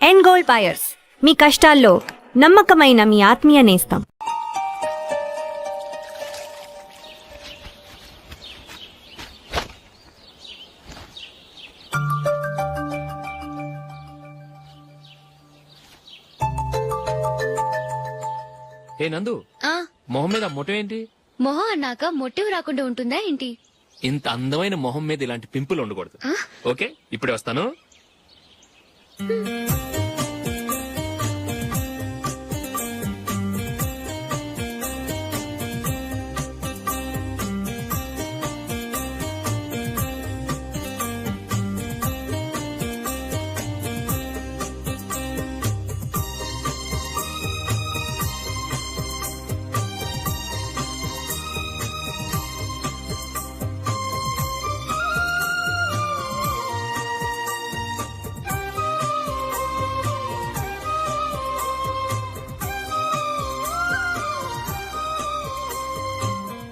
ఎన్ gold buyers, మీ కష్టాల్లో నమ్మకమైన మీ ఆత్మీయ నేస్తం. ఏ నందు, మొహం మీద మొటం ఏంటి? మొహం అన్నాక మొట్టివి రాకుండా ఉంటుందా ఏంటి? ఇంత అందమైన మొహం మీద ఇలాంటి పింపుల్ ఉండకూడదు. ఓకే, ఇప్పుడే వస్తాను.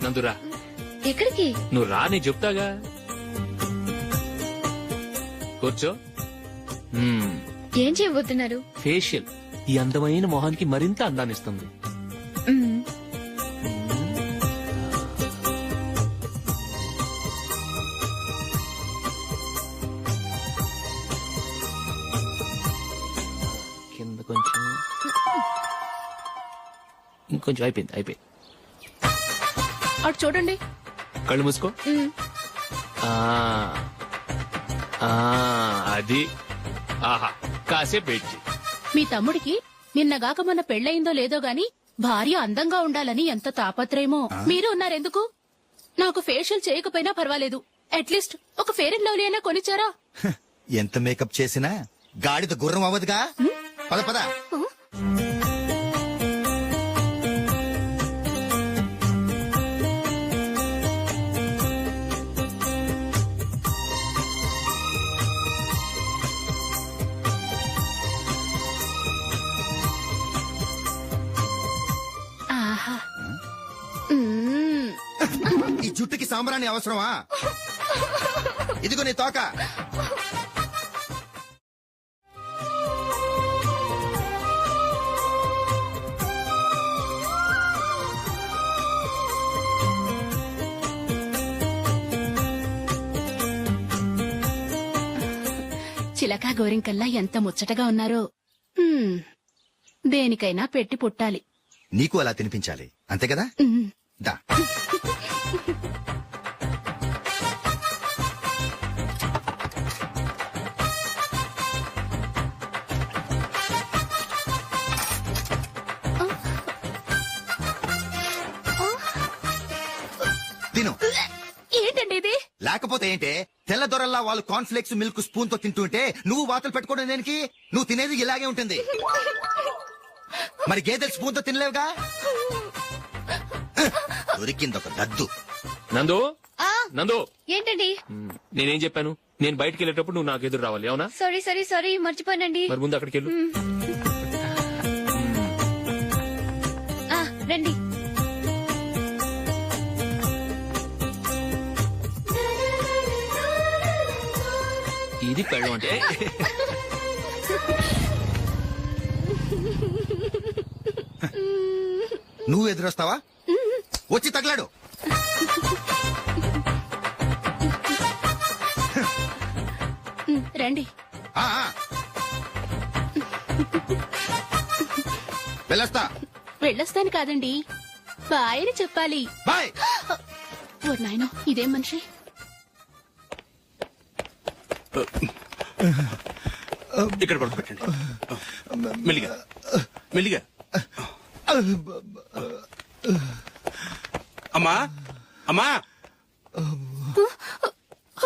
నందురా, ఎక్కడికి? నువ్వు రా, నీ చెప్తాగా. కూర్చో. ఏం చేయబోతున్నారు? ఫేషియల్ ఈ అందమైన మొహానికి మరింత అందాన్నిస్తుంది. మ్మ్. కింద కొంచెం, ఇంకొంచెం. అయిపోయింది. అటు చూడండి. కళ్ళు మూసుకో. మ్మ్. ఆ, ఆ, అది. ఆహా, కాసేపు వెయిట్ చెయ్. మీ తమ్ముడికి నిన్నగాక మొన్న పెళ్లయిందో లేదో గాని భార్య అందంగా ఉండాలని ఎంత తాపత్రయమో. మీరు ఉన్నారెందుకు? నాకు ఫేషియల్ చేయకపోయినా పర్వాలేదు, అట్లీస్ట్ ఒక ఫేర్ అండ్ లవ్లీ అయినా కొనిచ్చారా? ఎంత మేకప్ చేసినా గాడిద గుర్రం అవ్వదుగా. పద పద. ఆహా. మ్మ్. ఈ జుట్టుకి సాంబ్రాణి అవసరమా? ఇదిగో నీ తోక. చిలకా గోరింకల్లా ఎంత ముచ్చటగా ఉన్నారో. దేనికైనా పెట్టి పుట్టాలి. నీకు అలా తినిపించాలి, అంతే కదా? మ్మ్. దా. తిను. ఏంటండి ఇది? లేకపోతే ఏంటే, తెల్ల దొరల్లా వాళ్ళు కాన్ఫ్లెక్స్ మిల్క్ స్పూన్ తో తింటుంటే నువ్వు వాతలు పెట్టుకోవడం దేనికి? నువ్వు తినేది ఇలాగే ఉంటుంది. మరి గేదెలు స్పూన్ తో తినలేవుగా. దొరికిందొక దద్దు. నందు, ఆ, నందు, ఏంటండి? నేనేం చెప్పాను? నేను బయటికి వెళ్ళేటప్పుడు నువ్వు నాకు ఎదురు రావాలి, అవునా? సారీ మర్చిపోయానండి. మరి ముందు అక్కడికి వెళ్ళు. ఆ, రండి. ఇది పెళ్ళం అంటే. నువ్వు ఎదురొస్తావా? వచ్చి తగలాడు. రండి. ఆ, ఆ. వెళ్ళొస్తా. వెళ్ళొస్తాను కాదండి, బాయ్ అని చెప్పాలి. బాయ్. ఓ నాయనో, ఇదేం మనిషి? ఇక్కడ పడుకోబెట్టండి. మెల్లిగా మెల్లిగా. అమ్మా అమ్మా.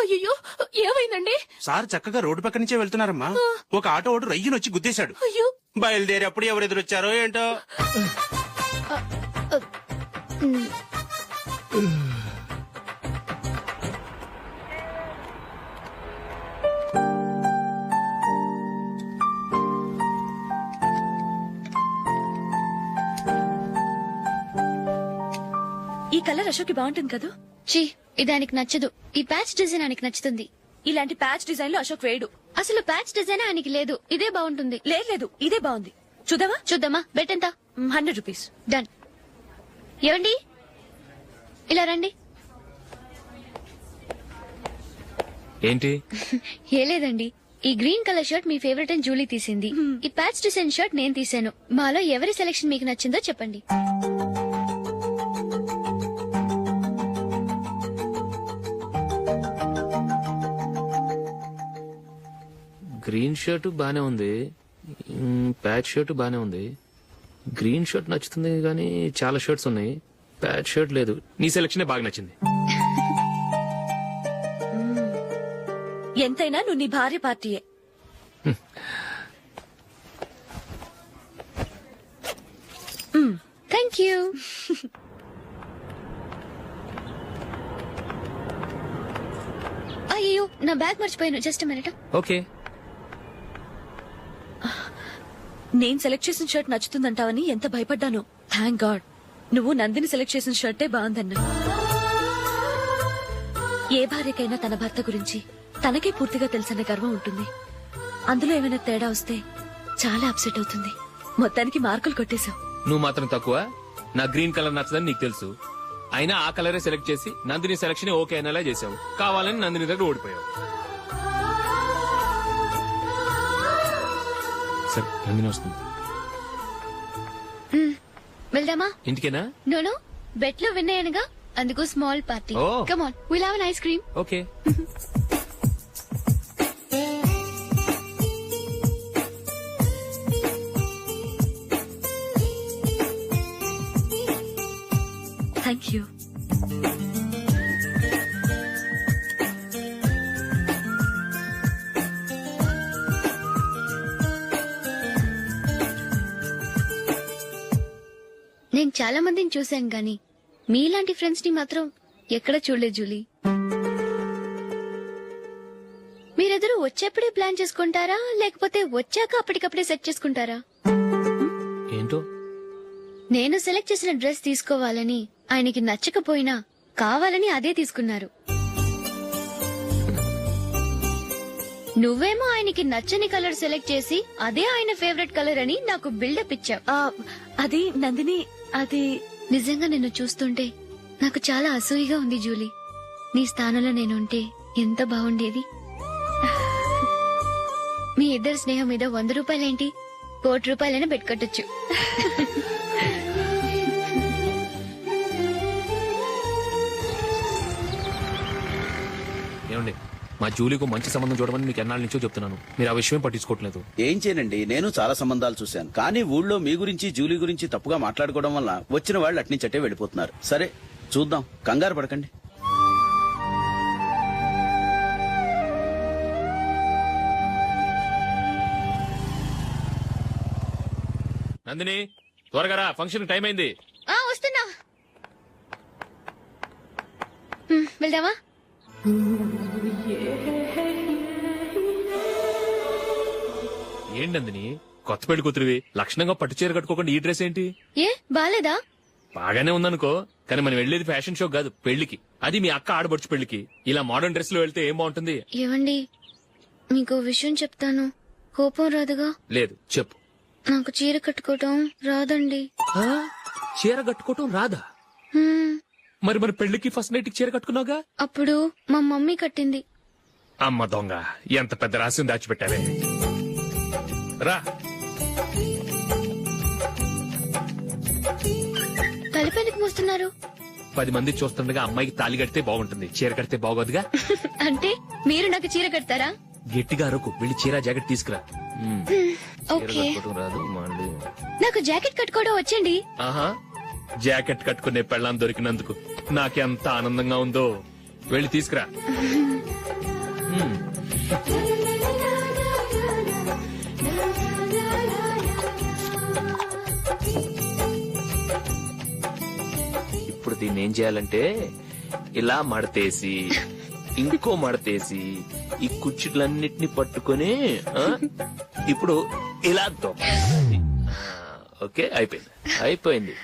అయ్యో, ఏమైందండి? సార్ చక్కగా రోడ్డు పక్క నుంచే వెళ్తున్నారమ్మా. ఒక ఆటో ఓడు రయ్యనొచ్చి గుద్దేశాడు. అయ్యో. బయలుదేరి అప్పుడు ఎవరు ఎదురొచ్చారో ఏంటో. ఈ కలర్ అశోక్ కి బాగుంటుంది కదా. చీ, ఇది ఆయనకి నచ్చదు. ఈ ప్యాచ్ డిజైన్ ఆయనకి నచ్చుతుంది. ఇలాంటి ప్యాచ్ డిజైన్ లో అశోక్ వేయడు. అసలు ప్యాచ్ డిజైన్ ఆయనకి లేదు, ఇదే బాగుంటుంది. లేదు ఇదే బాగుంది. చూద్దామా? చూద్దామా? బెట్ ఎంత? 100 రూపీస్. డన్. ఏమండి, ఇలా రండి. ఏంటి? ఏ లేదండి, ఈ గ్రీన్ కలర్ షర్ట్ మీ ఫేవరెట్ అని జూలీ తీసింది. ఈ ప్యాచ్ డిజైన్ షర్ట్ నేను తీసాను. మాలో ఎవరి సెలెక్షన్ మీకు నచ్చిందో చెప్పండి. గ్రీన్ షర్ట్ బానే ఉంది, ప్యాచ్ షర్ట్ బానే ఉంది. గ్రీన్ షర్ట్ నచ్చుతుంది కానీ చాలా షర్ట్స్ ఉన్నాయి, ప్యాచ్ షర్ట్ లేదు. నీ సెలెక్షనే బాగా నచ్చింది. ఎంతైనా నువ్వు నీ భార్య పార్టీయే. Thank you. అయ్యో, నా బ్యాగ్ మర్చిపోయాను. Just minute. ఓకే. నేను సెలెక్ట్ చేసిన షర్ట్ నచ్చుతుందంటావని ఎంత భయపడ్డాను. థ్యాంక్ గాడ్ నువ్వు నందిని సెలెక్ట్ చేసిన షర్టే బాగుందన్నా. ఏ భార్యకైనా తన భర్త గురించి తనకే పూర్తిగా తెలుసన్న గర్వం ఉంటుంది. అందులో ఏమైనా తేడా వస్తే చాలా అప్సెట్ అవుతుంది. మొత్తానికి మార్కులు కొట్టేశావు. నువ్వు మాత్రం తక్కువ. నా గ్రీన్ కలర్ నచ్చదని నీకు తెలుసు, అయినా ఆ కలరే సెలెక్ట్ చేసి నందిని సెలెక్షన్ ఓకే అనేలా చేసావు. కావాలని నందిని దగ్గర ఓడిపోయావు. సరే, నందిని వస్తుంది. వెళ్దామా? ఇంటికేనా? నోను, బెట్ లో విన్ అయ్యానుగా, అందుకు small party. Oh. Come on, will have an ice cream. Okay. Thank you. నేను చాలా మందిని చూశాను గాని మీలాంటి ఫ్రెండ్స్ ని మాత్రం ఎక్కడ చూడలేదు జూలీ. మీరెదరూ వచ్చేప్పుడే ప్లాన్ చేసుకుంటారా, లేకపోతే వచ్చాక అప్పటికప్పుడే సెట్ చేసుకుంటారా? ఏంటో నేను సెలెక్ట్ చేసిన డ్రెస్ తీసుకోవాలని ఆయనకి నచ్చకపోయినా కావాలని అదే తీసుకున్నారు. నువ్వేమో ఆయనకి నచ్చని కలర్ సెలెక్ట్ చేసి అదే ఆయన ఫేవరెట్ కలర్ అని నాకు బిల్డప్ ఇచ్చావు. అది నందిని, అది నిజంగా నిన్ను చూస్తుంటే నాకు చాలా అసూయగా ఉంది జూలీ. నీ స్థానంలో నేనుంటే ఎంత బాగుండేది. మీ ఇద్దరి స్నేహం మీద 100 రూపాయలేంటి, 1 కోటి రూపాయలైనా పెట్టుకట్టొచ్చు. ఏమండి, మా జూలీకు మంచి సంబంధం చూడమని మీకు ఎన్నాళ్ళ నుంచో చెప్తున్నాను, మీరు ఆ విషయం పట్టించుకోవట్లేదు. ఏం చేయనండి, నేను చాలా సంబంధాలు చూశాను. కానీ ఊళ్ళో మీ గురించి జూలీ గురించి తప్పుగా మాట్లాడుకోవడం వల్ల వచ్చిన వాళ్ళు అట్నుంచటే వెళ్ళిపోతున్నారు. సరే చూద్దాం, కంగారు పడకండి. నందిని, త్వరగా రా, ఫంక్షన్ టైం అయింది. వస్తున్నా. వెళ్దామా? ఏంటి నందిని, కొత్త పెళ్లి కూతురివి, లక్షణంగా పట్టు చీర కట్టుకోకుండా ఈ డ్రెస్ ఏంటి? ఏ బాలేదా? బాగానే ఉందనుకో, కానీ మనం వెళ్లేది ఫ్యాషన్ షో కాదు, పెళ్లికి. అది మీ అక్క ఆడబడుచు పెళ్లికి. ఇలా మోడర్న్ డ్రెస్ లో వెళ్తే ఏం బాగుంటుంది? ఏవండి, మీకు విషయం చెప్తాను, కోపం రాదుగా? లేదు, చెప్పు. నాకు చీర కట్టుకోవటం రాదండి. ఆ? చీర కట్టుకోవటం రాదా? హ్మ్, మరి మన పెళ్లికి ఫస్ట్ నైట్ చీర కట్టుకున్నావుగా? అప్పుడు మా మమ్మీ కట్టింది. అమ్మ దొంగ, ఎంత పెద్ద రహస్యం దాచిపెట్టావే. రా. తలపెందుకు మోస్తున్నారు? 10 మంది చూస్తుండగా అమ్మాయికి తాళి కడితే బాగుంటుంది, చీర కడితే బాగోదుగా. అంటే మీరు నాకు చీర కడతారా? గట్టిగా అరకు, వెళ్ళి చీర జాకెట్ తీసుకురా. చీర ఓకే. కట్టుకోవటం రాదు మళ్ళీ. నాకు జాకెట్ కట్టుకోవడం వచ్చండి. ఆహా, జాకెట్ కట్టుకునే పెళ్ళాం దొరికినందుకు నాకెంత ఆనందంగా ఉందో. వెళ్ళి తీసుకురా. ఇప్పుడు దీన్ని ఏం చేయాలంటే, ఇలా మడతేసి ఇంకో మడతేసి ఈ కుర్చీలన్నిటిని పట్టుకొని ఇప్పుడు ఇలా దొక్కాలి. ఓకే, అయిపోయింది.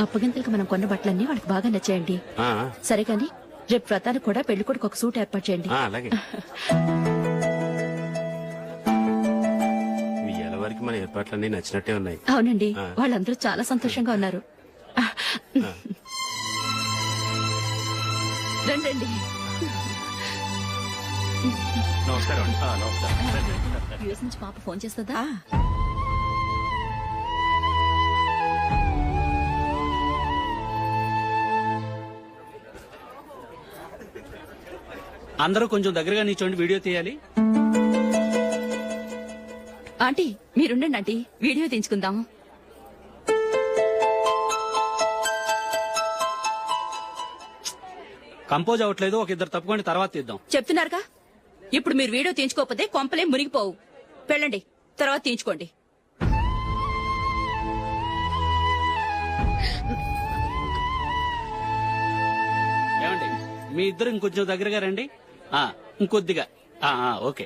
అప్పగింతలకు మనం కొన్న బట్టలన్నీ వాళ్ళకి బాగా నచ్చాయండి. సరే కాని రేపు వ్రతానికి కూడా పెళ్లి కొడుకు ఒక సూట్ ఏర్పాటు చేయండి. అలాగే. ఇవాళ వరకు మన ఏర్పాట్లన్నీ నచ్చినట్టే ఉన్నాయి. అవునండి, వాళ్ళందరూ చాలా సంతోషంగా ఉన్నారు. రండి. నమస్కారం. నమస్కారం. యూఎస్ నుంచి పాప ఫోన్ చేస్తుందా? అందరూ కొంచెం దగ్గరగా నిల్చోండి, వీడియో తీయాలి. ఆంటీ మీరుండండి ఆంటీ, వీడియో తీయించుకుందాము. కంపోజ్ అవ్వట్లేదు, ఒక ఇద్దరు తప్పుకోండి, తర్వాత తీద్దాం. చెప్తున్నారుగా, ఇప్పుడు మీరు వీడియో తీయించుకోకపోతే కొంపలే మునిగిపోవు. వెళ్ళండి, తర్వాత తీయించుకోండి. ఏమండి, మీ ఇద్దరు ఇంకొంచెం దగ్గరగా రండి. ఇంకొద్దిగా. ఓకే.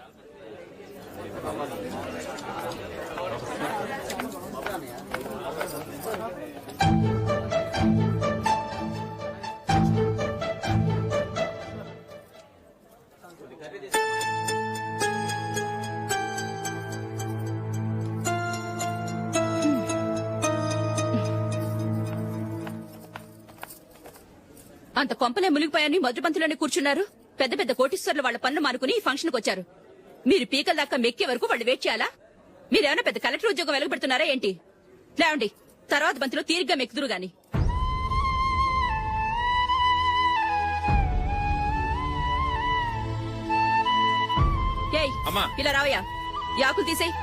అంత కొంపలే మునిగిపోయాని మొదటి పంతులోనే కూర్చున్నారు. పెద్ద పెద్ద కోటీశ్వర్లు వాళ్ళ పనులు మానుకుని ఈ ఫంక్షన్ కు వచ్చారు. మీరు పీకల దాకా మెక్కే వరకు వాళ్ళు వెయిట్ చేయాలా? మీరేమైనా పెద్ద కలెక్టర్ ఉద్యోగం వెలుగుపెడుతున్నారా ఏంటి? లేవండి, తర్వాత బంతిలో తీరిగ్గా మెక్కుదురు గాని. ఏయ్, ఇలా రావయ్యా, యాకులు తీసేయ్.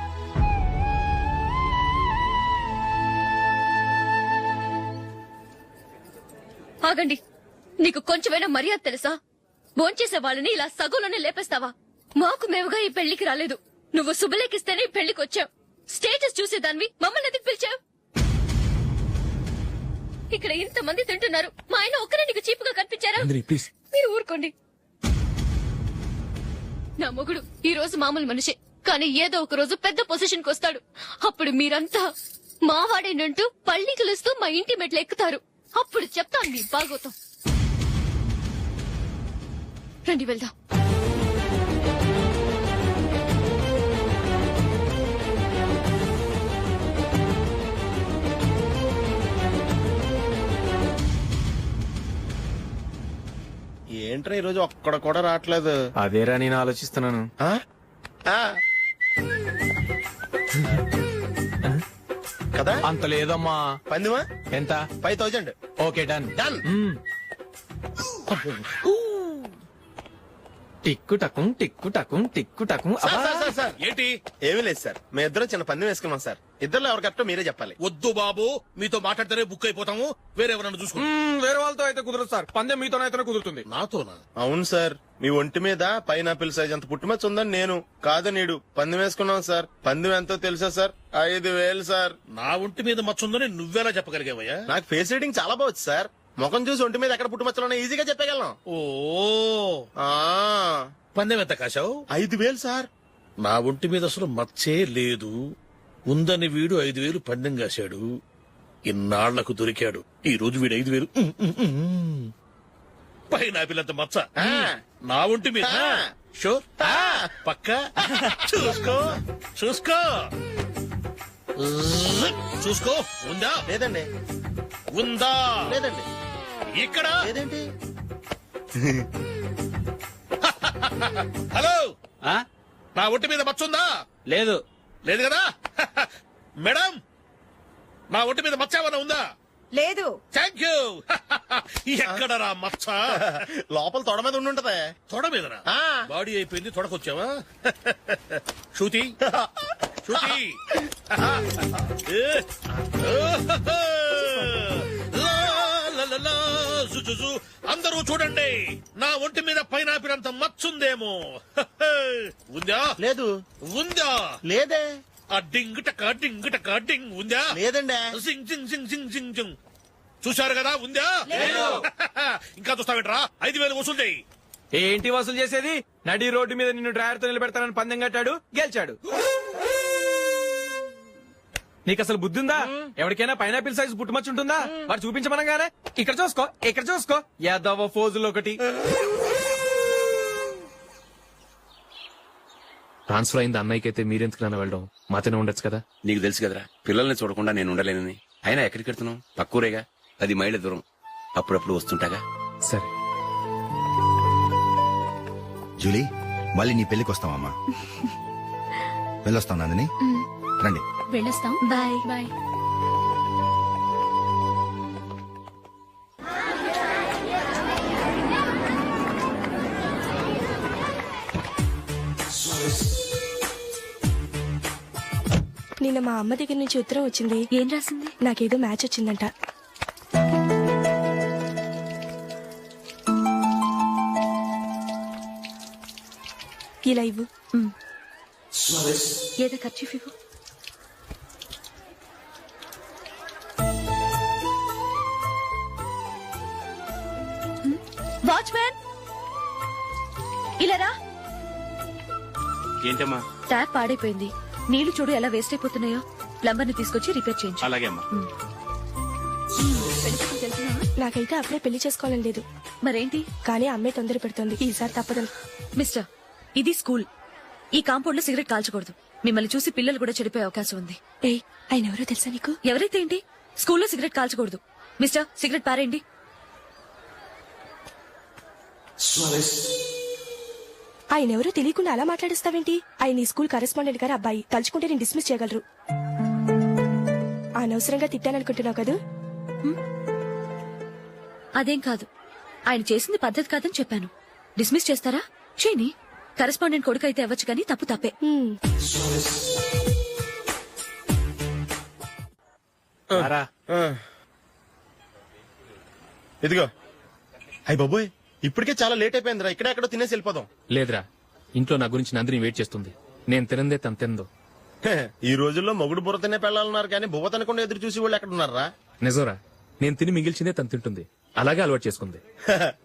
ఆగండి, నీకు కొంచెమైనా మర్యాద తెలుసా? భోంచేసే వాళ్ళని ఇలా సగంలోనే లేపేస్తావా? మాకు మేముగా ఈ పెళ్లికి రాలేదు. నువ్వు శుభలేఖిస్తేనే ఈ పెళ్లికి వచ్చావు. స్టేటస్ చూసేదానివి మమ్మల్ని ఎందుకు పిలిచావు? ఇక్కడ ఇంతమంది తింటున్నారు, మా ఆయన ఒక్కరే నీకు చీపుగా కనిపించారా? మీరు ఊరుకోండి. నా మొగుడు ఈ రోజు మామూలు మనిషే, కానీ ఏదో ఒక రోజు పెద్ద పొజిషన్ కు వస్తాడు. అప్పుడు మీరంతా మావాడేనంటూ పళ్ళి కలుస్తూ మా ఇంటి మెట్లు ఎక్కుతారు. అప్పుడు చెప్తాను మీ బాగోతాం. రండి వెళ్దాం. ఏంట్రా ఈరోజు ఒక్కడ కూడా రావట్లేదు? అదేరా నేను ఆలోచిస్తున్నాను. ఆ? ఆ. కదా అంత లేదమ్మా. పందిమా ఎంత? 5000. Okay, done. డన్. టిక్కు టకుం టిక్కు టకుం టిక్కు టకుం. సార్ ఏంటి? ఏమీ లేదు సార్, మేము ఇద్దరు చిన్న పందెం వేసుకున్నాం సార్. ఇద్దరు ఎవరు కరెక్టో మీరే చెప్పాలి. వద్దు బాబు, మీతో మాట్లాడితేనే బుక్ అయిపోతాము. వేరెవరన్నా చూసుకుంటాం. వేరే వాళ్ళతో అయితే కుదరదు సార్, పందెం మీతోనైతేనే కుదురుతుంది. నాతోనా? అవును సార్, మీ ఒంటి మీద పైనాపిల్ సైజ్ అంత పుట్టుమచ్చ ఉందని నేను కాదు నీడు పందెం వేసుకున్నాం సార్. పందెం ఎంతో తెలుసా సార్? 5000 సార్. నా ఒంటి మీద మచ్చుందని నువ్వెలా చెప్పగలిగావయ్యా? నాకు ఫేస్ రీడింగ్ చాలా బాగుంది సార్. ముఖం చూసి ఒంటి మీద ఎక్కడ పుట్టుమచ్చలో ఈజీగా చెప్పగలను. ఓ, ఆ, పందెం ఎంత కాశావు? 5000 సార్. నా ఒంటి మీద అసలు మచ్చే లేదు. ఉందని వీడు 5000 పందెం కాశాడు. ఇన్నాళ్లకు దొరికాడు. ఈ రోజు వీడు 5000. పైన పిల్లంత మచ్చ నా ఒంటి మీద. షూర్, పక్క. చూసుకో చూసుకో చూసుకో. ఉందా? లేదండి. ఉందా? లేదండి. ఇక్కడ లేదేంటి? హలో, నా ఒంటి మీద మచ్చ ఉందా? లేదు. లేదు కదా? మేడం, నా ఒంటి మీద మచ్చ ఏమైనా ఉందా? లేదు. Thank you. ఎక్కడరా మచ్చ? లోపల తొడ మీద ఉండుంటదే. తొడ మీదనా? ఆ. బాడీ అయిపోయింది, తొడకొచ్చావా? శృతి, శృతి. అందరూ చూడండి, నా ఒంటి మీద పైనాపిల్ అంత మచ్చుందేమో. ఉందా? లేదు. ఉందా? లేదే. ఆ డింగ్ టక డింగ్ టక డింగ్ ఉందా? లేదండి. సింగ్ సింగ్ సింగ్ సింగ్ సింగ్ సింగ్. చూశారు కదా? ఉందా? ఇంకా చూస్తావేట్రా? 5000 వసూలు చేయి. ఏంటి వసూలు చేసేది? నడి రోడ్డు మీద నిన్ను డ్రైవర్ తో నిలబెడతానని పందెం కట్టాడు, గెలిచాడు. నీకు అసలు బుద్ధి ఉందా? ఎవరికైనా పైనాపిల్ సైజ్ పుట్టుమచ్చు ఉంటుందా? వాడు చూపించమనగానే ఇక్కడ చూసుకో, ఇక్కడ చూసుకో, యాదవ ఫోజులు ఒకటి. ట్రాన్స్ఫర్ అయింది అన్నయ్యకి అయితే మీరెందుకు నాన్న వెళ్ళడం? మాతోనే ఉండొచ్చు కదా. నీకు తెలుసు కదరా పిల్లల్ని చూడకుండా నేను ఉండలేనని. అయినా ఎక్కడికి వెళ్తున్నావు? పక్కూరేగా, 10 మైళ్ళ దూరం. అప్పుడప్పుడు వస్తుంటాగా. సరే. జూలీ మళ్ళీ నీ పెళ్లికి వస్తామమ్మా. వెళ్ళొస్తాం నందిని. రండి. వెళ్ళొస్తాం. బాయ్. బాయ్. నిన్న మా అమ్మ దగ్గర నుంచి ఉత్తరం వచ్చింది. ఏం రాసింది? నాకేదో మ్యాచ్ వచ్చిందంట. ఇలా ఇవ్వు. ఏదో ఖర్చు ఇవ్వు. వాచ్మ్యాన్ ఇలా రా. ఏంటమ్మా? ట్యాప్ పాడైపోయింది. నీళ్లు చూడు ఎలా వేస్ట్ అయిపోతున్నాయో. ప్లంబర్ ని తీసుకొచ్చి రిపేర్ చేయించు. అలాగే అమ్మా. నాకైతే అప్పుడే పెళ్లి చేసుకోవాలని లేదు. మరేంటి? కానీ అమ్మే తొందర పెడుతోంది. ఈసారి తప్పదు. మిస్టర్, ఇది స్కూల్. ఈ కాంపౌండ్ లో సిగరెట్ కాల్చకూడదు. మిమ్మల్ని చూసి పిల్లలు కూడా చెడిపోయే అవకాశం ఉంది. ఏయ్, ఆయన ఎవరో తెలుసా నీకు? ఎవరైతే ఏంటి, స్కూల్లో సిగరెట్ కాల్చకూడదు. మిస్టర్, సిగరెట్ పారేయండి. ఆయన ఎవరో తెలియకుండా అలా మాట్లాడిస్తావేంటి? ఆయన ఈ స్కూల్ కరెస్పాండెంట్ గారు అబ్బాయి. తలుచుకుంటే నేను డిస్మిస్ చేయగలరు. అనవసరంగా తిట్టాననుకుంటున్నావు కదా? అదేం కాదు. ఆయన చేసింది పద్ధతి కాదని చెప్పాను. డిస్మిస్ చేస్తారా? చేయని. కరెస్పాండెంట్ కొడుకు అయితే అవ్వచ్చు కానీ తప్పు తప్పే. ఇదిగో. అయ్య బాబోయ్, ఇప్పటికే చాలా లేట్ అయిపోయిందిరా. ఇక్కడ ఎక్కడో తినేసి వెళ్ళిపోదాం. లేదురా, ఇంట్లో నా గురించి నందిని వెయిట్ చేస్తుంది. నేను తినందే తను తిందో. ఈ రోజుల్లో మొగుడు బుర్ర తినే పెళ్ళాలన్నారు కానీ బువ్వ తినకుండా ఎదురు చూసి వాళ్ళు ఎక్కడ ఉన్నారా? నిజంరా, నేను తిని మిగిల్చిందే తను తింటుంది. అలాగే అలవాటు చేసుకుంది.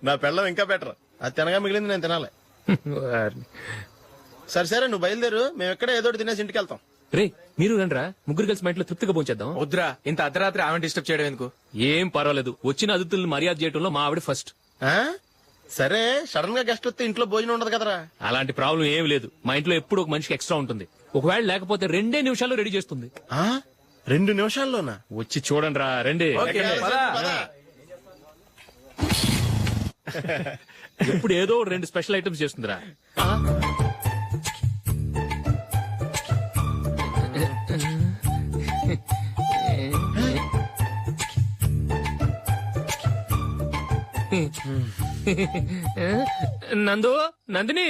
నా పెళ్ళం ఇంకా బెటర్. అది తినగా మిగిలింది నేను తినాలి. సరే సరే, నువ్వు బయలుదేరు. మేము ఎక్కడ ఏదో ఒకటి తినేసి ఇంటికి వెళ్తాం. రే, మీరు రండిరా, ముగ్గురు కలిసి మా ఇంట్లో తృప్తిగా పోంచేద్దాం. వద్దురా, ఇంత అర్ధరాత్రి ఆమె డిస్టర్బ్ చేయడం ఎందుకు? ఏం పర్వాలేదు, వచ్చిన అతిథులను మర్యాద చేయడంలో మా ఆవిడ ఫస్ట్. ఆ? సరే, సడన్ గా గెస్ట్ వస్తే ఇంట్లో భోజనం ఉండదు కదరా. అలాంటి ప్రాబ్లం ఏం లేదు. మా ఇంట్లో ఎప్పుడు ఒక మనిషికి ఎక్స్ట్రా ఉంటుంది. ఒకవేళ లేకపోతే 2 నిమిషాల్లో రెడీ చేస్తుంది. 2 నిమిషాల్లోనా? వచ్చి చూడండి రా, రండి. ఎప్పుడు ఏదో 2 స్పెషల్ ఐటమ్స్ చేస్తుందిరా. నందిని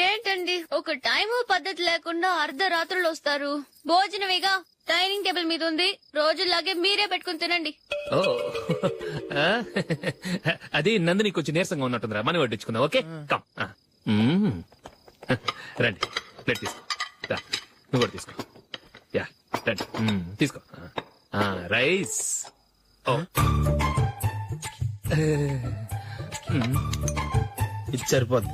ఏంటండి ఒక టైము పద్ధతి లేకుండా అర్ధరాత్రులు వస్తారు? భోజనమేగా డైనింగ్ టేబుల్ మీద ఉంది. రోజులాగే మీరే పెట్టుకుని తినండి. ఓ, అది నందిని కొంచెం నీరసంగా ఉన్నట్టుందిరా. మనం వడ్డించుకుందాం. Okay, come. రండి, ప్లేట్ తీసుకో. నువ్వు కూడా తీసుకో. యా, రండి, తీసుకో. రైస్. ఓ, ఇది సరిపోద్ది.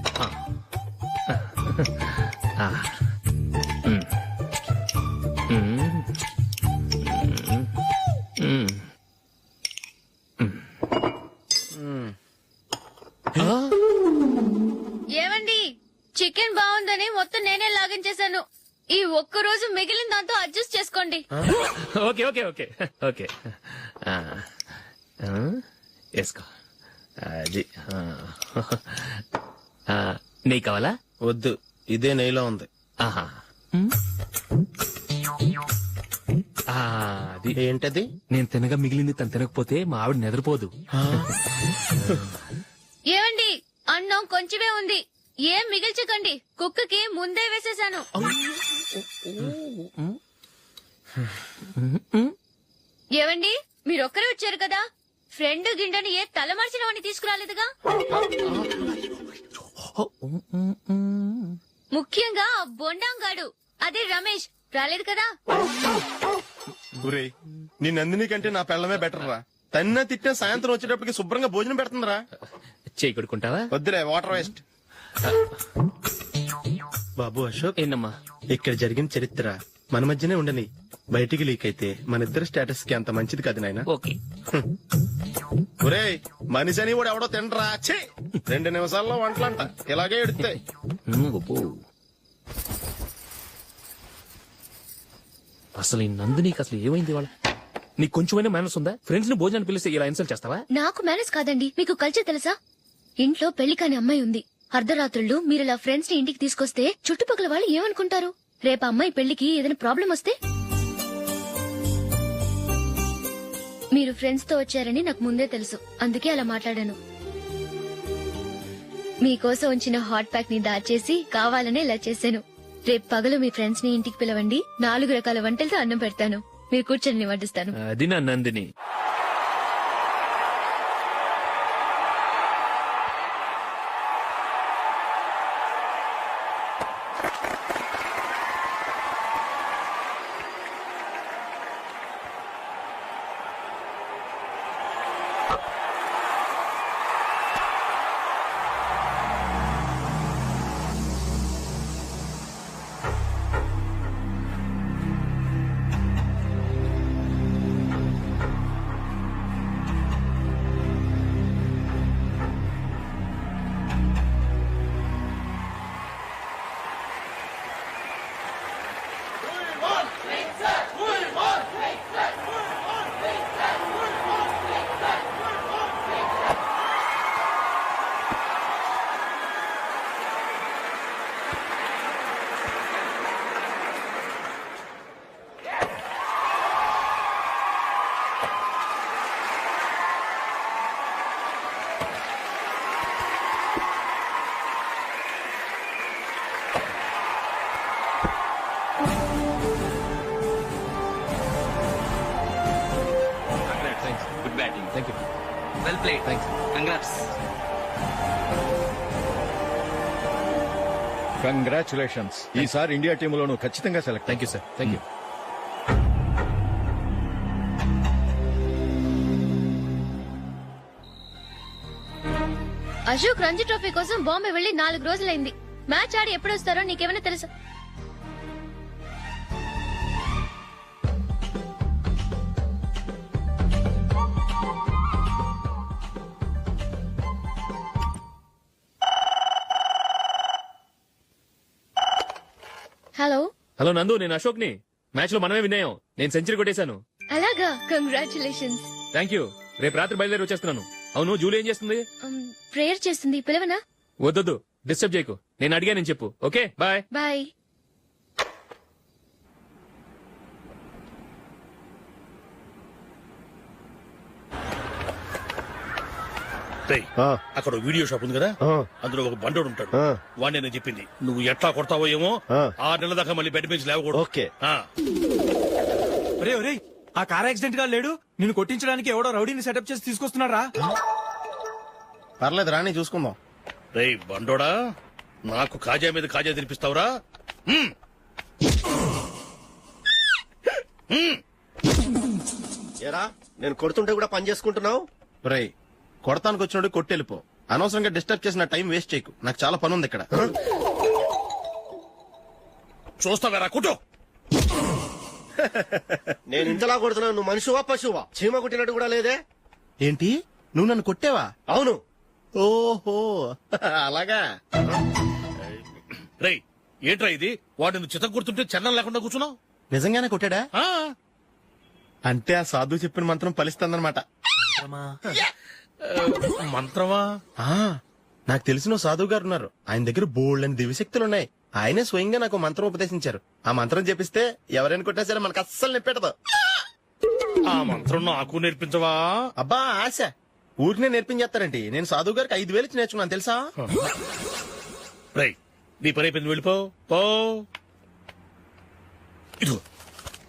ఏమండి, చికెన్ బాగుందని మొత్తం నేనే లాగించేశాను. ఈ ఒక్క రోజు మిగిలిన దాంతో అడ్జస్ట్ చేసుకోండి. Okay okay okay okay. వేసుకో. అది నెయ్యి కావాలా? వద్దు, ఇదే నెయ్యిలో ఉంది. ఆహా, అది ఏంటది? నేను తినగా మిగిలింది తను తినకపోతే మా ఆవిడ నిద్రపోదు. ఏమండి, అన్నం కొంచెమే ఉంది. ఏం మిగిల్చకండి. కుక్కకి ముందే వేసేశాను. ఏవండి, మీరొక్కరే వచ్చారు కదా, ఫ్రెండ్ గిండని ఏ తలమార్చిన వాడిని తీసుకురాలేదుగా. ముఖ్యంగా బొండాంగాడు, అదే రమేష్ రాలేదు కదా. ఒరేయ్, నీ నందిని కంటే నా పెళ్ళమే బెటర్ రా. తన్న తిట్టిన సాయంత్రం వచ్చేటప్పటికి శుభ్రంగా భోజనం పెడుతుందిరా. చేయి కొడుకుంటావా? వద్దులే, వాటర్ వేస్ట్. బాబు అశోక్, ఏంటమ్మా? ఇక్కడ జరిగిన చరిత్ర మన మధ్యనే ఉండని, బయటికి లీక్ అయితే మన ఇద్దరు స్టేటస్ కి అంత మంచిది కాదు నాయన. ఓకే. ఒరేయ్, మనిషి అని కూడా ఎవడో తినరా. ఛీ! 2 నిమిషాల్లో వంటలంట ఇలాగే ఎడుతాయి. అసలు ఈ నందినికి అసలు ఏమైంది వాళ్ళ? నీకు కొంచెమైనా మేనస్ ఉందా? ఫ్రెండ్స్ ని భోజనాన్ని పిలిస్తే ఇలా ఇన్సల్ట్ చేస్తావా? నాకు మేనేజ్ కాదండి, మీకు కల్చర్ తెలుసా? ఇంట్లో పెళ్లి కాని అమ్మాయి ఉంది. అర్ధరాత్రుళ్ళు మీరు ఇలా ఫ్రెండ్స్ ని ఇంటికి తీసుకొస్తే చుట్టుపక్కల వాళ్ళు ఏమనుకుంటారు? రేపు అమ్మాయి పెళ్లికి ఏదైనా ప్రాబ్లం వస్తే? మీరు ఫ్రెండ్స్ తో వచ్చారని నాకు ముందే తెలుసు, అందుకే అలా మాట్లాడాను. మీకోసం ఉంచిన హాట్ ప్యాక్ ని దాచేసి కావాలనే ఇలా చేశాను. రేపు పగలు మీ ఫ్రెండ్స్ ని ఇంటికి పిలవండి, 4 రకాల వంటలతో అన్నం పెడతాను. మీరు కూర్చొని వడ్డిస్తాను. అది నా Nandini. Thank you. Well played. Thanks. Congrats. Congratulations. ఈసారి ఇండియా టీంలోనూ ఖచ్చితంగా select. Thank you sir. Thank you. Ashok Ranji trophy కోసం బాంబే వెళ్లి 4 రోజులైంది. మ్యాచ్ ఆడి ఎప్పుడు వస్తారో నీకేమైనా తెలుసా? హలో హలో నందు, నేను అశోక్ ని. మ్యాచ్ లో మనమే విన్నాయం. నేను సెంచరీ కొట్టేశాను. అలాగా, కంగ్రాచులేషన్స్. Thank you. రేపు రాత్రి బయలుదేరి వచ్చేస్తున్నాను. అవును, జూలీ ఏం చేస్తుంది? ప్రేయర్ చేస్తుంది, పిలవనా? వద్దొద్దు, డిస్టర్బ్ చేయకు. నేను అడిగానని చెప్పు. Okay, bye. బాయ్. అక్కడ వీడియో షాప్ ఉంది కదా, అందులో ఒక బండోడు ఉంటాడు. వాడిని నేను చెప్పింది నువ్వు ఎట్లా కొడతావో ఏమో. 6 నెలల దాకా మళ్ళీ బెడ్ మీద లేవకూడదు. ఓకే. ఒరే ఒరే, ఆ కార్ యాక్సిడెంట్ గా లేడు, నిన్ను కొట్టించడానికి ఎవడో రౌడీని సెటప్ చేసి తీసుకొస్తున్నారా? పర్లేదు రాని, చూసుకుందాం. రేయ్ బండోడా, నాకు కాజా మీద కాజా తినిపిస్తావురా? ఏరా, నేను కొడుతుంటే కూడా పని చేసుకుంటున్నావు? రేయ్, కొడతానికి వచ్చినోడు కొట్టెళ్ళిపో. అనవసరంగా డిస్టర్బ్ చేసిన టైం వేస్ట్ చేయకు. నాకు చాలా పని ఉంది ఇక్కడ. చూస్తావేరా కుట్టు. నేను ఇంతలా కొడుతున్నావు, నువ్వు మనిషివా పశువా? చీమ కుట్టినట్టు కూడా లేదే. ఏంటి, నువ్వు నన్ను కొట్టావా? అవును. ఓహో అలాగా. రేయ్ ఏంట్రా ఇది? వాడిని చిత్తం గుర్తుంటే చన్నం లేకుండా కూర్చున్నావు. నిజంగానే కొట్టాడా? అంటే ఆ సాధువు చెప్పిన మంత్రం ఫలిస్తుందన్నమాట. మంత్రమా? నాకు తెలిసిన సాధువు గారు ఉన్నారు. ఆయన దగ్గర బోల్డ్ అని దివ్యశక్తులున్నాయి. ఆయనే స్వయంగా నాకు మంత్రం ఉపదేశించారు. ఆ మంత్రం చెప్పిస్తే ఎవరైనా కొట్టినా సరే మనకు అస్సలు నిప్పెట్టదు. ఆ మంత్రం నాకు నేర్పించవా? అబ్బా ఆశ, ఊరినే నేర్పించేస్తారండి. నేను సాధువు గారికి 5,000 ఇచ్చి నేర్చుకున్నాను తెలుసా? రేయ్ నీ పని అయిపోయింది, వెళ్ళిపో. పో. ఇదిగో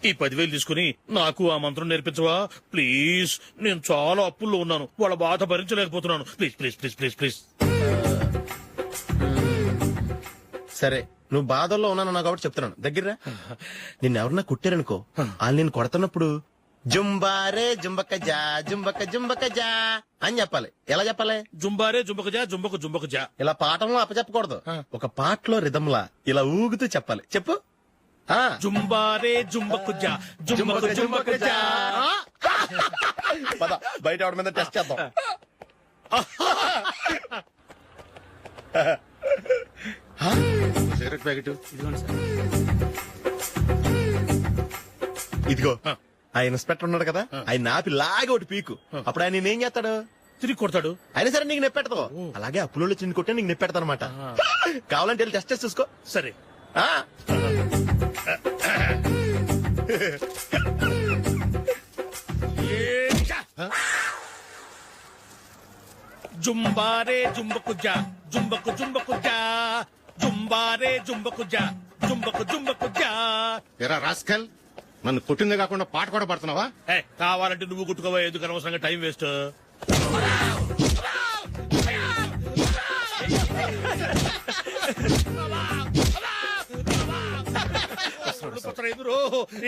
ఈ 10,000 తీసుకుని నాకు ఆ మంత్రం నేర్పించవా ప్లీజ్? నేను చాలా అప్పుల్లో ఉన్నాను, వాళ్ళ బాధ భరించలేకపోతున్నాను. Please please please please please. సరే, నువ్వు బాధల్లో ఉన్నాను నాకు కాబట్టి చెప్తున్నాను. దగ్గర నిన్ను ఎవరన్నా కుట్టారనుకో, వాళ్ళు నేను కొడుతున్నప్పుడు జుంబారే జుంబక జా జుంబక జుంబక జా అని చెప్పాలి. ఎలా చెప్పాలి? జుంబారే జుంబక జా జుంబక జుంబక జా. ఇలా పాఠంలో అప్పచెప్పకూడదు. ఒక పాటలో రిధంలా ఇలా ఊగుతూ చెప్పాలి. చెప్పు. జుంబారే జుంబకు జా జుంబకు జుంబకు జా. పద బయట ఆవిడ మీద టెస్ట్ చేద్దాం. సిగరెట్ ప్యాకెట్ ఇదిగో ఆ ఇన్స్పెక్టర్ ఉన్నాడు కదా, ఆయన నాపి లాగే ఒకటి పీకు. అప్పుడు ఆయన నేనేం చేస్తాడు? తిరిగి కొడతాడు. అయినా సరే నీకు నెప్పెడతావు. అలాగే అప్పులో చిన్న కొట్టే నీకు నెప్పెడతా అనమాట. కావాలంటే వెళ్ళి టెస్ట్ చేసి చూసుకో. సరే. ఆ? జుంబారే జుంబకు జా జుంబకు జుంబకు జా జుంబారే జుంబకు జా జుంబకు జుంబకు జా. ఎరా రాస్కల్, నన్ను కొట్టిందే కాకుండా పాట కూడా పడుతున్నావా? కావాలంటే నువ్వు కుట్టుకోవా, ఎందుకు అనవసరంగా టైం వేస్ట్.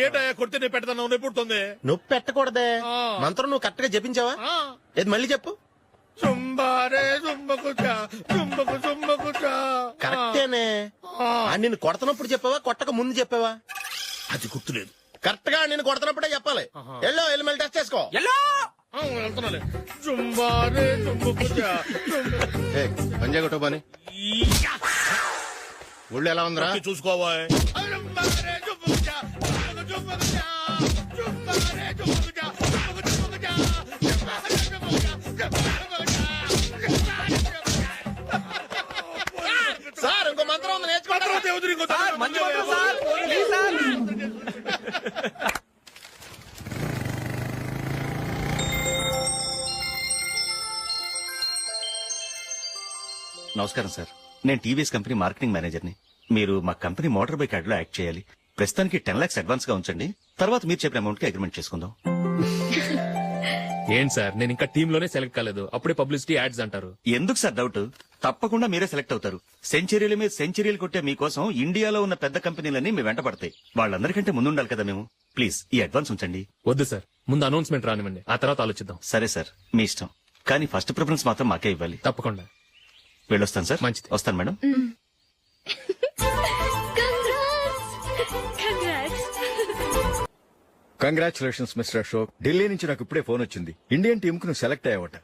ఏంటయ్యా కొడితే నేను పెడతాను, నొప్పి పుడుతుంది. నొప్పి పెట్టకూడదే. మంత్రం నువ్వు కరెక్ట్ గా జపించావా? ఏది మళ్ళీ చెప్పు. జుంబారే జుంబకు జా జుంబకు జుంబకు జా. కరెక్టేనే. నిన్ను కొడుతున్నప్పుడు చెప్పావా, కొట్టక ముందు చెప్పావా? అది గుర్తులేదు. కరెక్ట్ గా నేను కొడుతున్నప్పుడే చెప్పాలి. వెళ్ళి మళ్ళీ టెస్ట్ చేసుకో. వెళ్తున్నాలే. జుంబారే జుంబకు జా పంజాగ టోబాని ఒళ్ళు ఎలా ఉందిరా? చూసుకోవా. సార్ ఇంకో మంత్రం ఉంది, నేర్చుకుంటారు. నమస్కారం సార్, నేను టీవీఎస్ కంపెనీ మార్కెటింగ్ మేనేజర్ని. మీరు మా కంపెనీ మోటార్ బైక్ యాడ్ లో యాక్ట్ చేయాలి. ప్రస్తుతానికి 10 lakhs అడ్వాన్స్ గా ఉంచండి, తర్వాత మీరు చెప్పిన అమౌంట్ కి అగ్రిమెంట్ చేసుకుందాం. ఏంటి సార్, నేను ఇంకా టీమ్ లోనే సెలెక్ట్ కాలేదు, అప్పుడే పబ్లిసిటీ యాడ్స్ అంటారు. ఎందుకు సార్ డౌట్? తప్పకుండా మీరే సెలెక్ట్ అవుతారు. సెంచరీల మీద సెంచరీలు కొట్టే మీకోసం ఇండియాలో ఉన్న పెద్ద కంపెనీలన్నీ మీ వెంట పడతాయి. వాళ్ళందరికంటే ముందుండాలి కదా మేము. ప్లీజ్ ఈ అడ్వాన్స్ ఉంచండి. వద్దు సార్, ముందు అనౌన్స్మెంట్ రానివ్వండి, ఆ తర్వాత ఆలోచిద్దాం. సరే సార్, మీ ఇష్టం. కానీ ఫస్ట్ ప్రిఫరెన్స్ మాత్రం మాకే ఇవ్వాలి. తప్పకుండా. వెళ్ళొస్తాను సార్. మంచిది. వస్తాను madam. Congratulations mister Ashok. Delhi నుంచి నాకు ఇప్పుడే ఫోన్ వచ్చింది. ఇండియన్ టీమ్ కు నువ్వు సెలెక్ట్ అయ్యావట.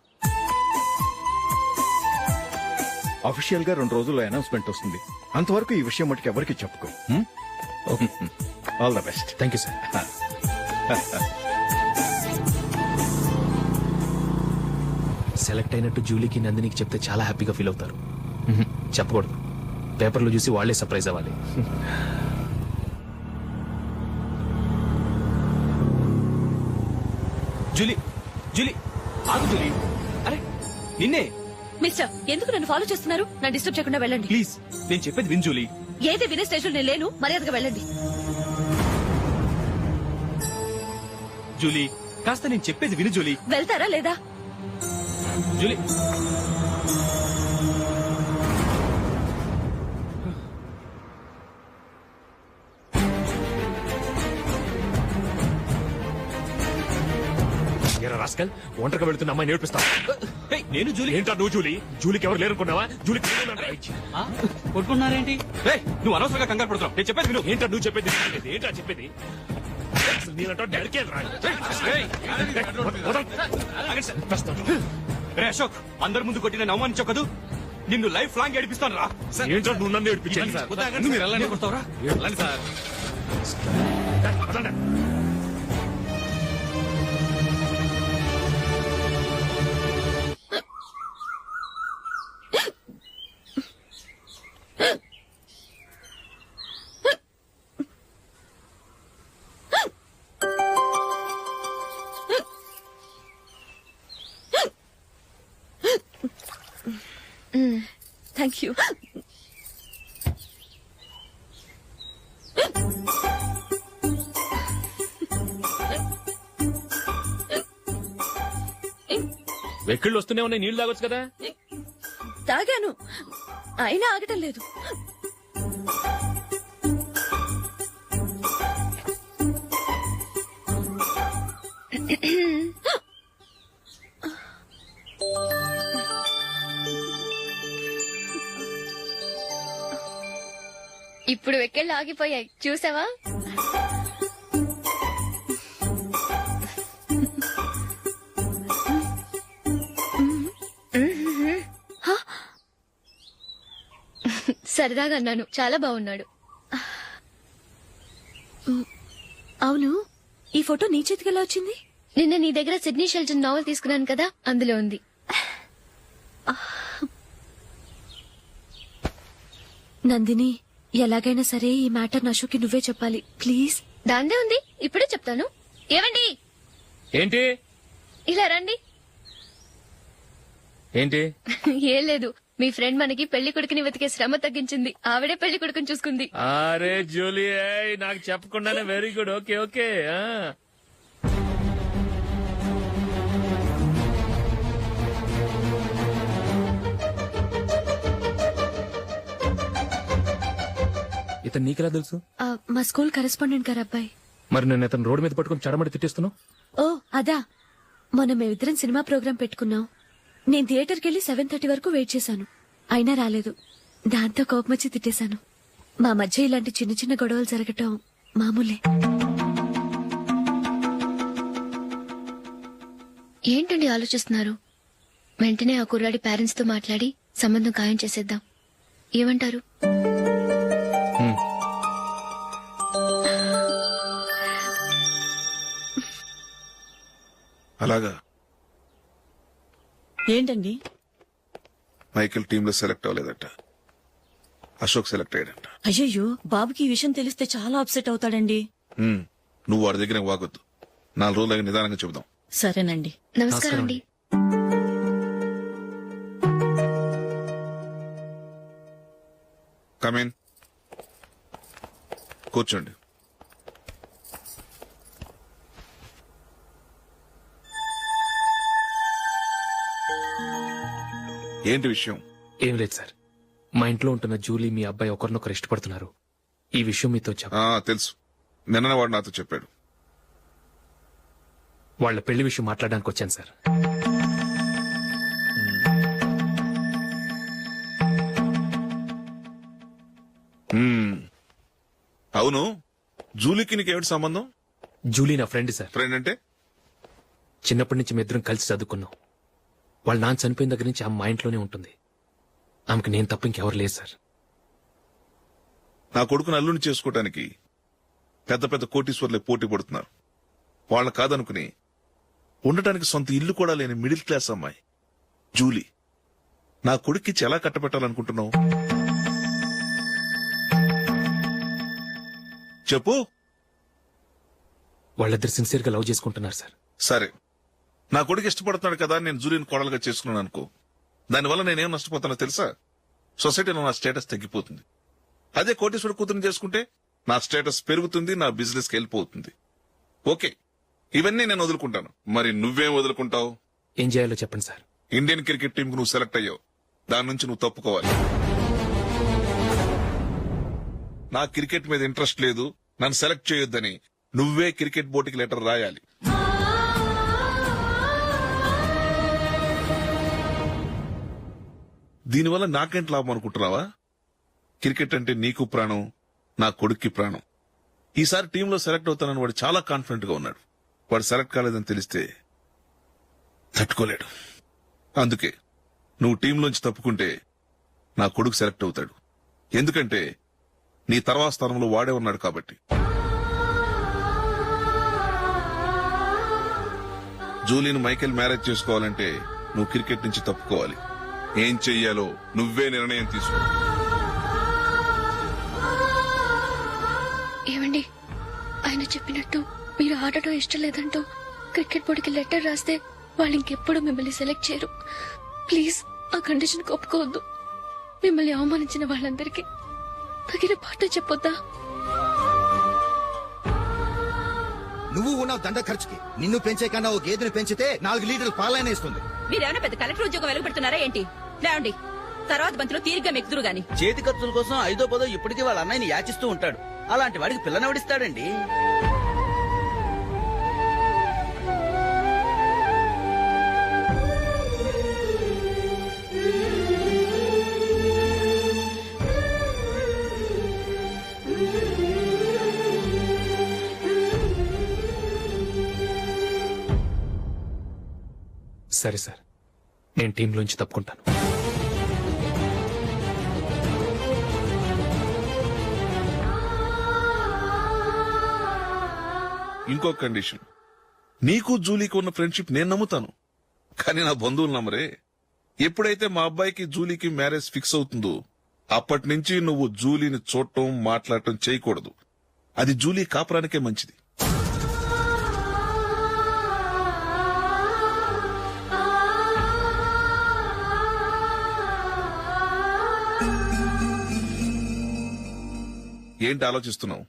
అఫీషియల్ గా 2 రోజుల్లో అనౌన్స్మెంట్ వస్తుంది. అంతవరకు ఈ విషయం మటుకు ఎవరికి చెప్పుకో. All the best. Thank you sir. Select అయినట్టు జూలీకి నందినికి చెప్తే చాలా హ్యాపీగా ఫీల్ అవుతారు. చెప్పకూడదు, పేపర్లో చూసి వాళ్లే సర్ప్రైజ్ అవ్వాలి. జూలీ, జూలీ, ఆగు జూలీ. అరే నిన్నే. మిస్టర్, ఎందుకు నన్ను ఫాలో చేస్తున్నారు? నన్ను డిస్టర్బ్ చేయకుండా వెళ్ళండి ప్లీజ్, నేను చెప్పేది విన్ జూలీ. ఏది వినే స్టేజ్ లో నేను లేను. మర్యాదగా వెళ్ళండి. జూలీ, కాస్త నేను చెప్పేది విను జూలీ. వెళ్తారా లేదా? జూలీ, రాస్కల్, ఒంటరిగా వెళ్తున్న అమ్మాయి నేర్పిస్తా. నేను జూలీ. ఏంటా నువ్వు జూలీ? జూలీకి ఎవరు లేరుకున్నావా? జూలీ కొట్టుకున్నారేంటి? నువ్వు అనవసరంగా కంగారు పడుతున్నావు. నేను చెప్పేది విను. ఏంటా నువ్వు చెప్పేది? ఏంటా చెప్పేది? రే అశోక్, అందరి ముందు కొట్టి నేను అవమానించావు కదూ. నిన్ను లైఫ్ లాంగ్ ఏడిపిస్తాను రా. ఏంటో నువ్వు నన్ను ఏడిపించాలి. మీరు ఎలా కొడతావురా? Sir thank you. వెక్కిళ్ళు వస్తూనే ఉన్నాయి, నీళ్లు తాగొచ్చు కదా. తాగాను, అయినా ఆగటం లేదు. ఇప్పుడు వెక్కెళ్ళు ఆగిపోయాయి చూసావా? సరదాగా అన్నాను, చాలా బాగున్నాడు. అవును, ఈ ఫోటో నీ చేతికి ఎలా వచ్చింది? నిన్న నీ దగ్గర సిడ్నీ షెల్టన్ నావెల్ తీసుకున్నాను కదా, అందులో ఉంది. నందిని, ఎలాగైనా సరే ఈ మ్యాటర్ అశోక్కి నువ్వే చెప్పాలి ప్లీజ్. దాందే ఉంది, ఇప్పుడే చెప్తాను. ఏవండి, ఏంటి ఇలా రండి. ఏంటి ఏం లేదు, మీ ఫ్రెండ్ మనకి పెళ్లి కొడుకుని వెతికే శ్రమ తగ్గించింది. ఆవిడే పెళ్లి కొడుకుని చూసుకుంది. అరే జూలీ, నాకు చెప్పకుండానే వెరీ గుడ్. Okay okay. ఇతను నీకెలా తెలుసు? మా స్కూల్ కరెస్పాండెంట్ గారు అబ్బాయి. మరి నేను ఇతను రోడ్డు మీద పట్టుకుని చడమడి తిట్టేస్తున్నావు. ఓ అదా, మొన్న మేమిద్దరం సినిమా ప్రోగ్రాం పెట్టుకున్నాం. నేను థియేటర్కి వెళ్లి 7:30 వరకు వెయిట్ చేశాను, అయినా రాలేదు. దాంతో కోపం వచ్చి తిట్టేశాను. మా మధ్య ఇలాంటి చిన్న చిన్న గొడవలు జరగటం మామూలే. ఏంటండి ఆలోచిస్తున్నారు? వెంటనే ఆ కుర్రాడి పేరెంట్స్ తో మాట్లాడి సంబంధం ఖాయం చేసేద్దాం. ఏమంటారు? అలాగా. ఏంటండి? మైకేల్ టీమ్ లో సెలెక్ట్ అవ్వలేదట, అశోక్ సెలెక్ట్ అయ్యాడంట. అయ్యయ్యో, బాబుకి ఈ విషయం తెలిస్తే చాలా అప్సెట్ అవుతాడండి. నువ్వు వాడి దగ్గర వాగొద్దు, 4 రోజులకి నిదానంగా చెబుదాం. సరేనండి. నమస్కారం అండి. కమేన్, కూర్చోండి. ఏంటి విషయం? ఏం లేదు సార్, మా ఇంట్లో ఉంటున్న జూలీ మీ అబ్బాయి ఒకరినొకరు ఇష్టపడుతున్నారు. ఈ విషయం మీతో తెలుసు, నిన్న వాడు నాతో చెప్పాడు. వాళ్ళ పెళ్లి విషయం మాట్లాడడానికి వచ్చాను సార్. అవును, జూలీకి నీకేమిటి సంబంధం? జూలీ నా ఫ్రెండ్ సార్. ఫ్రెండ్ అంటే? చిన్నప్పటి నుంచి మేమిద్దరం కలిసి చదువుకున్నాం. వాళ్ళ నాన్న చనిపోయిన దగ్గర నుంచి ఆమె మా ఇంట్లోనే ఉంటుంది. ఆమెకు నేను తప్ప ఇంకెవరు లేదు సార్. నా కొడుకును అల్లుని చేసుకోవటానికి పెద్ద పెద్ద కోటీశ్వర్లే పోటీ పడుతున్నారు. వాళ్ళని కాదనుకుని ఉండటానికి సొంత ఇల్లు కూడా లేని మిడిల్ క్లాస్ అమ్మాయి జూలీ నా కొడుక్కిచ్చి ఎలా కట్టబెట్టాలనుకుంటున్నావు? చెప్పు. వాళ్ళిద్దరు సిన్సియర్ గా లవ్ చేసుకుంటున్నారు సార్. సరే, నా కొడుకు ఇష్టపడుతున్నాడు కదా, నేను జూలీని కోడలుగా చేసుకున్నాను అనుకో. దానివల్ల నేనేం నష్టపోతానో తెలుసా? సొసైటీలో నా స్టేటస్ తగ్గిపోతుంది. అదే కోటీశ్వర కూతురు చేసుకుంటే నా స్టేటస్ పెరుగుతుంది, నా బిజినెస్ కి వెళ్ళిపోతుంది. ఓకే, ఇవన్నీ నేను వదులుకుంటాను. మరి నువ్వేం వదులుకుంటావు? ఏం చేయాలో చెప్పండి సార్. ఇండియన్ క్రికెట్ టీం కు నువ్వు సెలెక్ట్ అయ్యావు, దాని నుంచి నువ్వు తప్పుకోవాలి. నా క్రికెట్ మీద ఇంట్రెస్ట్ లేదు, నన్ను సెలెక్ట్ చేయొద్దని నువ్వే క్రికెట్ బోర్డుకి లెటర్ రాయాలి. దీనివల్ల నాకేంటి లాభం అనుకుంటున్నావా? క్రికెట్ అంటే నీకు ప్రాణం, నా కొడుక్కి ప్రాణం. ఈసారి టీంలో సెలెక్ట్ అవుతానని వాడు చాలా కాన్ఫిడెంట్ గా ఉన్నాడు. వాడు సెలెక్ట్ కాలేదని తెలిస్తే తట్టుకోలేడు. అందుకే నువ్వు టీంలోంచి తప్పుకుంటే నా కొడుకు సెలెక్ట్ అవుతాడు. ఎందుకంటే నీ తర్వాత స్థానంలో వాడే ఉన్నాడు కాబట్టి. జూలీని మైకేల్ మ్యారేజ్ చేసుకోవాలంటే నువ్వు క్రికెట్ నుంచి తప్పుకోవాలి. ఏం చెయ్యాలో నువ్వే నిర్ణయం తీసుకో. ఏమండి, ఆయన చెప్పినట్టు మీరు ఆడటం ఇష్టం లేదంటూ క్రికెట్ బోర్డుకి లెటర్ రాస్తే వాళ్ళు ఇంకెప్పుడు మిమ్మల్ని సెలెక్ట్ చేయరు. ప్లీజ్ ఆ కండిషన్ ఒప్పుకోవద్దు. మిమ్మల్ని అవమానించిన వాళ్ళందరికీ తగిన పాట చెప్పొద్దా? నువ్వు ఉన్నావు దండ ఖర్చుకి. నిన్ను పెంచే కన్నా ఓ గేదెను పెంచితే 4 లీటర్లు పాలైన ఇస్తుంది. మీరేమైనా పెద్ద కలెక్టర్ ఉద్యోగం వెలుగుపెడుతున్నారా ఏంటి? లేవండి, తర్వాత బంతిలో తీరిగ్గా మెక్కుదురు గాని. చేతి ఖర్చుల కోసం 5-10 ఇప్పటికీ వాళ్ళ అన్నయ్యని యాచిస్తూ ఉంటాడు. అలాంటి వాడికి పిల్లనవడిస్తాడండి. సరే సార్, నేను టీంలోంచి తప్పుకుంటాను. ఇంకో కండిషన్, నీకు జూలీకి ఉన్న ఫ్రెండ్షిప్ నేను నమ్ముతాను, కానీ నా బంధువులు నమ్మరే. ఎప్పుడైతే మా అబ్బాయికి జూలీకి మ్యారేజ్ ఫిక్స్ అవుతుందో అప్పటి నుంచి నువ్వు జూలీని చూడటం మాట్లాడటం చేయకూడదు. అది జూలీ కాపురానికే మంచిది. ఏంటి ఆలోచిస్తున్నావు?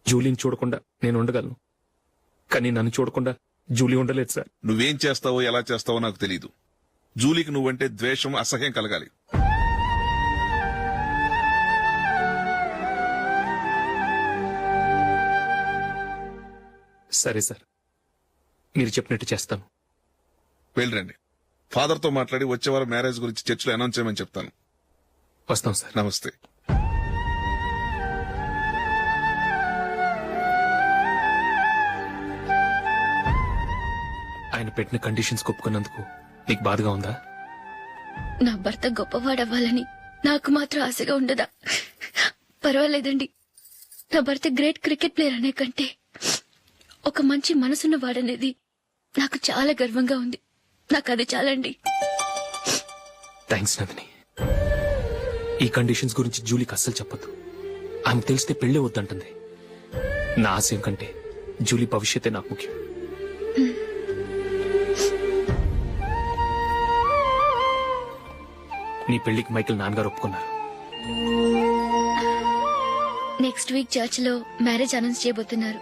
జూలీని చూడకుండా నేను ఉండగలను, కానీ నన్ను చూడకుండా జూలీ ఉండలేదు సార్. నువ్వేం చేస్తావో ఎలా చేస్తావో నాకు తెలీదు. జూలీకి నువ్వంటే ద్వేషం, అసహ్యం కలగాలి. సరే సార్, మీరు చెప్పినట్టు చేస్తాను. వెళ్ళరండి, ఫాదర్తో మాట్లాడి వచ్చే వారం మ్యారేజ్ గురించి చర్చిలో అనౌన్స్ చేయమని చెప్తాను. వస్తాం సార్. నమస్తే. ఆయన పెట్టిన కండిషన్స్ ఒప్పుకున్నందుకు నీకు బాధగా ఉందా? నా భర్త గొప్పవాడవ్వాలని నాకు మాత్రం ఆశగా ఉండదా? పర్వాలేదండి, నా భర్త గ్రేట్ క్రికెట్ ప్లేయర్ అనే కంటే ఒక మంచి మనసున్న వాడనేది నాకు చాలా గర్వంగా ఉంది. నాకు అది చాలండి. థ్యాంక్స్ నందిని. ఈ కండిషన్స్ గురించి జూలీకి అస్సలు చెప్పొద్దు. ఆమెకు తెలిస్తే పెళ్లే వద్దంటుంది. నా ఆశయం కంటే జూలీ భవిష్యత్తే నాకు ముఖ్యం. నీ పెళ్లికి మైకేల్ నాన్నగారు ఒప్పుకున్నారు. నెక్స్ట్ వీక్ చర్చ్ లో మ్యారేజ్ అనౌన్స్ చేయబోతున్నారు.